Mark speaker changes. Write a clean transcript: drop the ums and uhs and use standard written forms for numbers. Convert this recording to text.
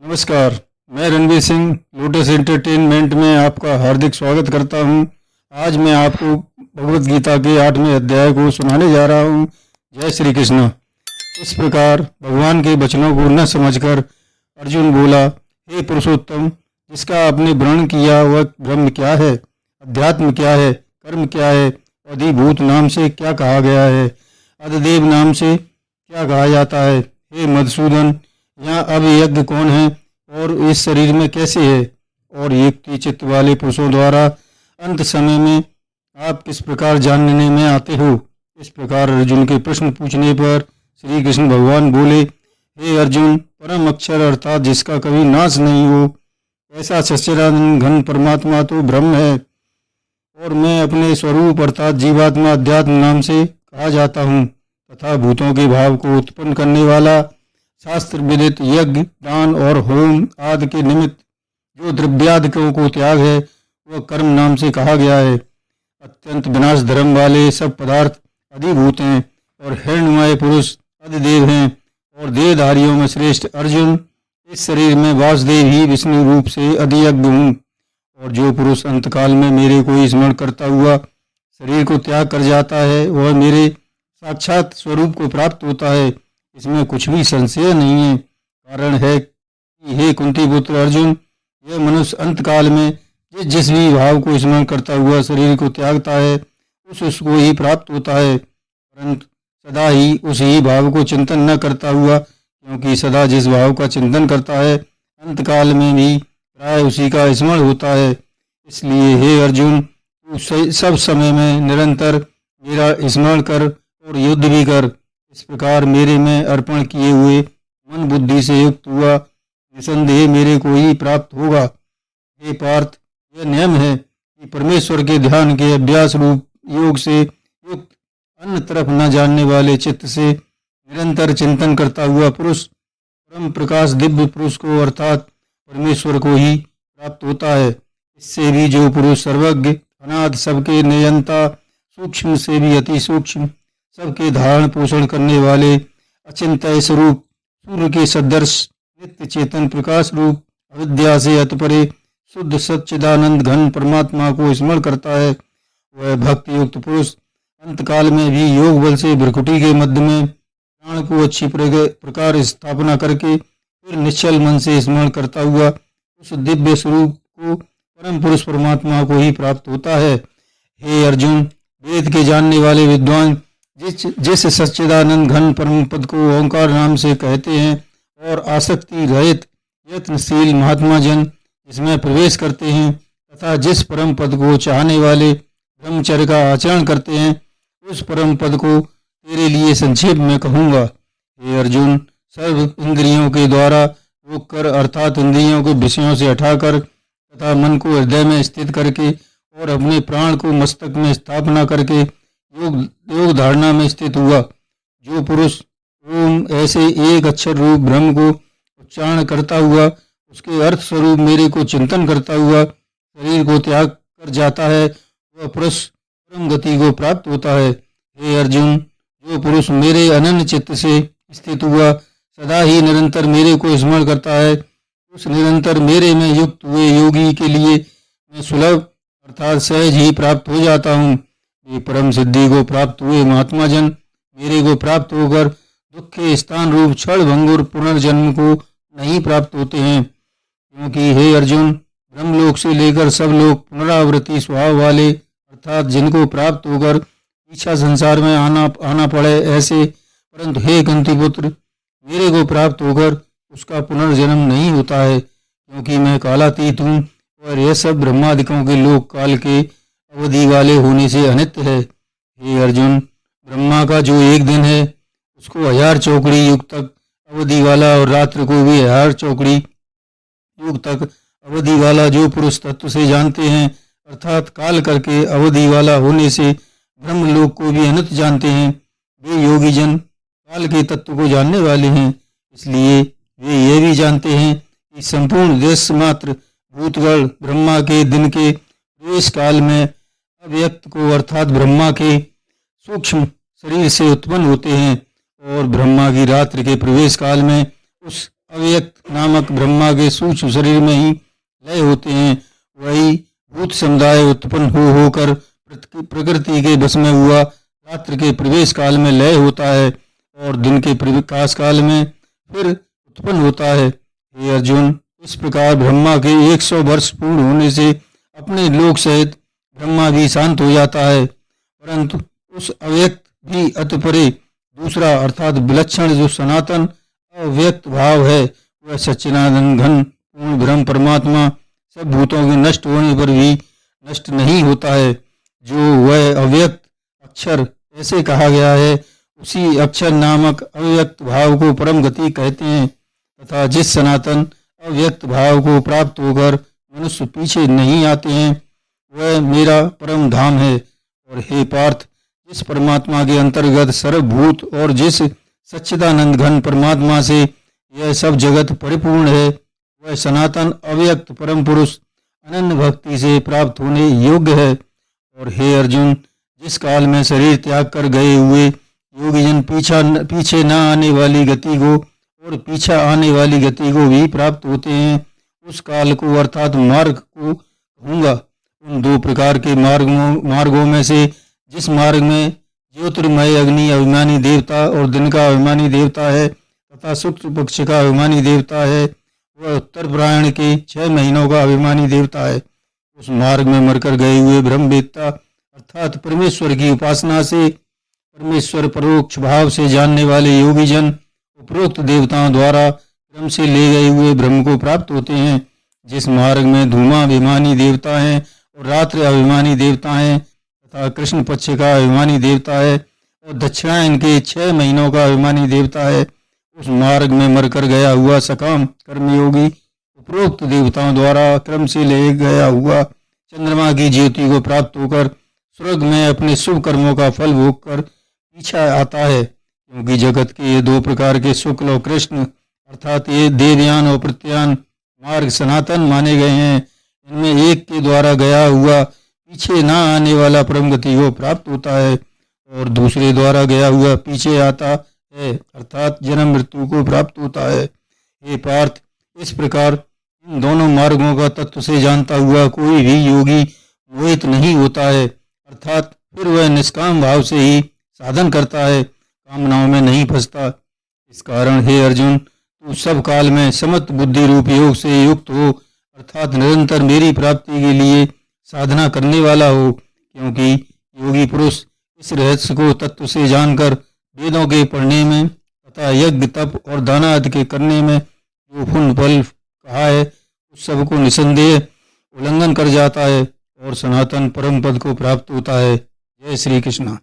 Speaker 1: नमस्कार। मैं Ranveer Singh lotus entertainment में आपका हार्दिक स्वागत करता हूं। आज मैं आपको भगवत गीता के 8वें अध्याय को सुनाने जा रहा हूं। जय श्री कृष्ण। इस प्रकार भगवान के वचनों को न समझकर अर्जुन बोला, हे पुरुषोत्तम, जिसका आपने वर्णन किया वह ब्रह्म क्या है, अध्यात्म क्या है, कर्म क्या है, अधिभूत नाम से क्या कहा गया है, अधिदेव नाम से क्या कहा जाता है। हे मधुसूदन, यहाँ अब यज्ञ कौन है और इस शरीर में कैसे है, और युक्ति चित्त वाले पुरुषों द्वारा अंत समय में आप किस प्रकार जानने में आते हो। इस प्रकार अर्जुन के प्रश्न पूछने पर श्री कृष्ण भगवान बोले, हे अर्जुन, परम अक्षर अर्थात जिसका कभी नाश नहीं हो, ऐसा सच्चिदानंद घन परमात्मा तो ब्रह्म है, और मैं अपने स्वरूप अर्थात जीवात्मा अध्यात्म नाम से कहा जाता हूँ, तथा भूतों के भाव को उत्पन्न करने वाला शास्त्र विदित यज्ञ दान और होम आदि के निमित्त जो द्रव्यादिकों को त्याग है वह कर्म नाम से कहा गया है। अत्यंत विनाश धर्म वाले सब पदार्थ अधिभूत हैं और हिरण्मय पुरुष अधिदेव हैं, और देहधारियों में श्रेष्ठ अर्जुन, इस शरीर में वासुदेव ही विष्णु रूप से अधियज्ञ हूँ। और जो पुरुष अंतकाल में मेरे को स्मरण करता हुआ शरीर को त्याग कर जाता है वह मेरे साक्षात स्वरूप को प्राप्त होता है, इसमें कुछ भी संशय नहीं है। कारण है कि हे कुंती पुत्र अर्जुन, यह मनुष्य अंतकाल में जिस भी भाव को स्मरण करता हुआ शरीर को त्यागता है उसको ही प्राप्त होता है, परंतु सदा ही उस ही भाव को चिंतन न करता हुआ, क्योंकि सदा जिस भाव का चिंतन करता है अंतकाल में भी प्राय उसी का स्मरण होता है। इसलिए हे अर्जुन, तू सब समय में निरंतर मेरा स्मरण कर और युद्ध भी कर। इस प्रकार मेरे में अर्पण किए हुए मन बुद्धि से युक्त हुआ निसंदेह मेरे को ही प्राप्त होगा। हे पार्थ, यह नियम है कि परमेश्वर के ध्यान के अभ्यास रूप योग से युक्त अन्य तरफ न जानने वाले चित्त से निरंतर चिंतन करता हुआ पुरुष परम प्रकाश दिव्य पुरुष को अर्थात परमेश्वर को ही प्राप्त होता है। इससे भी जो पुरुष सर्वज्ञ अनाद सबके नियंता सूक्ष्म से भी अति सूक्ष्म सबके धारण पोषण करने वाले अचिंत्य स्वरूप सूर्य के सदृश नित्य चेतन प्रकाश रूप अविद्या से अतपरे शुद्ध सच्चिदानंद घन परमात्मा को स्मरण करता है, वह भक्ति युक्त पुरुष अंतकाल में भी योग बल से भ्रकुटी के मध्य में प्राण को अच्छी प्रकार स्थापना करके फिर निश्चल मन से स्मरण करता हुआ उस दिव्य स्वरूप को परम पुरुष परमात्मा को ही प्राप्त होता है। हे अर्जुन, वेद के जानने वाले विद्वान जिस सच्चिदानंद घन परम पद को ओंकार नाम से कहते हैं और आसक्ति रहित यत्नशील महात्मा जन इसमें प्रवेश करते हैं, तथा जिस परम पद को चाहने वाले ब्रह्मचर्य का आचरण करते हैं, उस परम पद को तेरे लिए संक्षेप में कहूँगा। हे अर्जुन, सर्व इंद्रियों के द्वारा रोक कर अर्थात इंद्रियों को विषयों से हटाकर तथा मन को हृदय में स्थित करके और अपने प्राण को मस्तक में स्थापना करके योग धारणा में स्थित हुआ जो पुरुष ओम ऐसे एक अक्षर रूप ब्रह्म को उच्चारण करता हुआ उसके अर्थ स्वरूप मेरे को चिंतन करता हुआ शरीर को त्याग कर जाता है वह पुरुष परम गति को प्राप्त होता है। हे अर्जुन, जो पुरुष मेरे अनन्य चित्त से स्थित हुआ सदा ही निरंतर मेरे को स्मरण करता है, उस निरंतर मेरे में युक्त हुए योगी के लिए मैं सुलभ अर्थात सहज ही प्राप्त हो जाता हूँ। ये परम सिद्धि को प्राप्त हुए महात्मा जन मेरे को प्राप्त होकर दुख के स्थान रूप क्षण भंगुर पुनर्जन्म को नहीं प्राप्त होते हैं, क्योंकि हे अर्जुन, ब्रह्मलोक से लेकर सब लोग पुनरावृत्ति स्वभाव वाले अर्थात जिनको प्राप्त होकर पीछा संसार में आना पड़े ऐसे, परंतु हे कुंतीपुत्र, मेरे को प्राप्त होकर उसका पुनर्जन्म नहीं होता है, क्योंकि मैं कालातीत हूँ और यह सब ब्रह्मादिकों के लोक काल के अवधि वाले होने से अनित्य है। हे अर्जुन, ब्रह्मा का जो एक दिन है उसको 1000 चौकड़ी युग तक अवधि वाला और रात्र को भी 1000 चौकड़ी युग तक अवधि वाला जो पुरुष तत्व से जानते हैं अर्थात काल करके अवधि वाला होने से ब्रह्मलोक को भी अनंत जानते हैं, वे योगी जन काल के तत्व को जानने वाले हैं। इसलिए वे ये भी जानते हैं कि संपूर्ण देश मात्र भूतगण ब्रह्मा के दिन के प्रवेश काल में अव्यक्त को अर्थात ब्रह्मा के सूक्ष्म शरीर से उत्पन्न होते हैं और ब्रह्मा की रात्रि के प्रवेश काल में उस अव्यक्त नामक ब्रह्मा के सूक्ष्म शरीर में ही लय होते हैं, वही भूत समुदाय उत्पन्न होकर प्रकृति के बस में हुआ रात्रि के प्रवेश काल में लय होता है और दिन के प्रकाश काल में फिर उत्पन्न होता है। हे अर्जुन, इस प्रकार ब्रह्मा के 100 वर्ष पूर्ण होने से अपने लोक सहित ब्रह्मा भी शांत हो जाता है, परंतु उस अव्यक्त भी अति परे दूसरा अर्थात विलक्षण जो सनातन अव्यक्त भाव है वह सच्चिदानंद घन पूर्ण ब्रह्म परमात्मा सब भूतों के नष्ट होने पर भी नष्ट नहीं होता है। जो वह अव्यक्त अक्षर ऐसे कहा गया है, उसी अक्षर नामक अव्यक्त भाव को परम गति कहते हैं तथा जिस सनातन अव्यक्त भाव को प्राप्त होकर मनुष्य पीछे नहीं आते हैं वह मेरा परम धाम है। और हे पार्थ, जिस परमात्मा के अंतर्गत सर्वभूत और जिस सच्चिदानंद घन परमात्मा से यह सब जगत परिपूर्ण है वह सनातन अव्यक्त परम पुरुष अनन्य भक्ति से प्राप्त होने योग्य है। और हे अर्जुन, जिस काल में शरीर त्याग कर गए हुए योगीजन पीछे न आने वाली गति को और पीछा आने वाली गति को भी प्राप्त होते हैं, उस काल को अर्थात मार्ग को कहूँगा। उन दो प्रकार के मार्गों में से जिस मार्ग में ज्योतिर्मय अग्नि अभिमानी देवता और दिन का अभिमानी देवता है तथा शुक्ल पक्ष का अभिमानी देवता है, वह उत्तर प्रायण के 6 महीनों का अभिमानी देवता है। उस मार्ग में मरकर गए हुए ब्रह्मवेत्ता अर्थात परमेश्वर की उपासना से परमेश्वर परोक्ष भाव से जानने वाले योगीजन उपरोक्त देवताओं द्वारा क्रम से ले गए हुए ब्रह्म को प्राप्त होते हैं। जिस मार्ग में धूमा अभिमानी देवता है और रात्रि अभिमानी देवता है तथा कृष्ण पक्ष का अभिमानी देवता है और दक्षिणायन के 6 महीनों का अभिमानी देवता है, उस मार्ग में मरकर गया हुआ सकाम कर्मयोगी उपरोक्त देवताओं द्वारा क्रम से ले गया हुआ चंद्रमा की ज्योति को प्राप्त होकर स्वर्ग में अपने शुभ कर्मों का फल भोग कर पीछा आता है। क्योंकि जगत के ये 2 प्रकार के शुक्ल और कृष्ण अर्थात ये देवयान और प्रत्यान मार्ग सनातन माने गए हैं। इनमें एक के द्वारा गया हुआ पीछे ना आने वाला परम गति को प्राप्त होता है और दूसरे द्वारा गया हुआ पीछे आता है अर्थात जन्म मृत्यु को प्राप्त होता है। हे पार्थ, इस प्रकार इन दोनों मार्गों का तत्व से जानता हुआ कोई भी योगी मोहित नहीं होता है, अर्थात फिर वह निष्काम भाव से ही साधन करता है, कामनाओं में नहीं फंसता। इस कारण हे अर्जुन, तू सब काल में समस्त बुद्धि रूप योग से युक्त हो अर्थात निरंतर मेरी प्राप्ति के लिए साधना करने वाला हो। क्योंकि योगी पुरुष इस रहस्य को तत्व से जानकर वेदों के पढ़ने में तथा यज्ञ तप और दान आदि के करने में जो पुण्य फल कहा है उस सब को निसंदेह उल्लंघन कर जाता है और सनातन परम पद को प्राप्त होता है। जय श्री कृष्ण।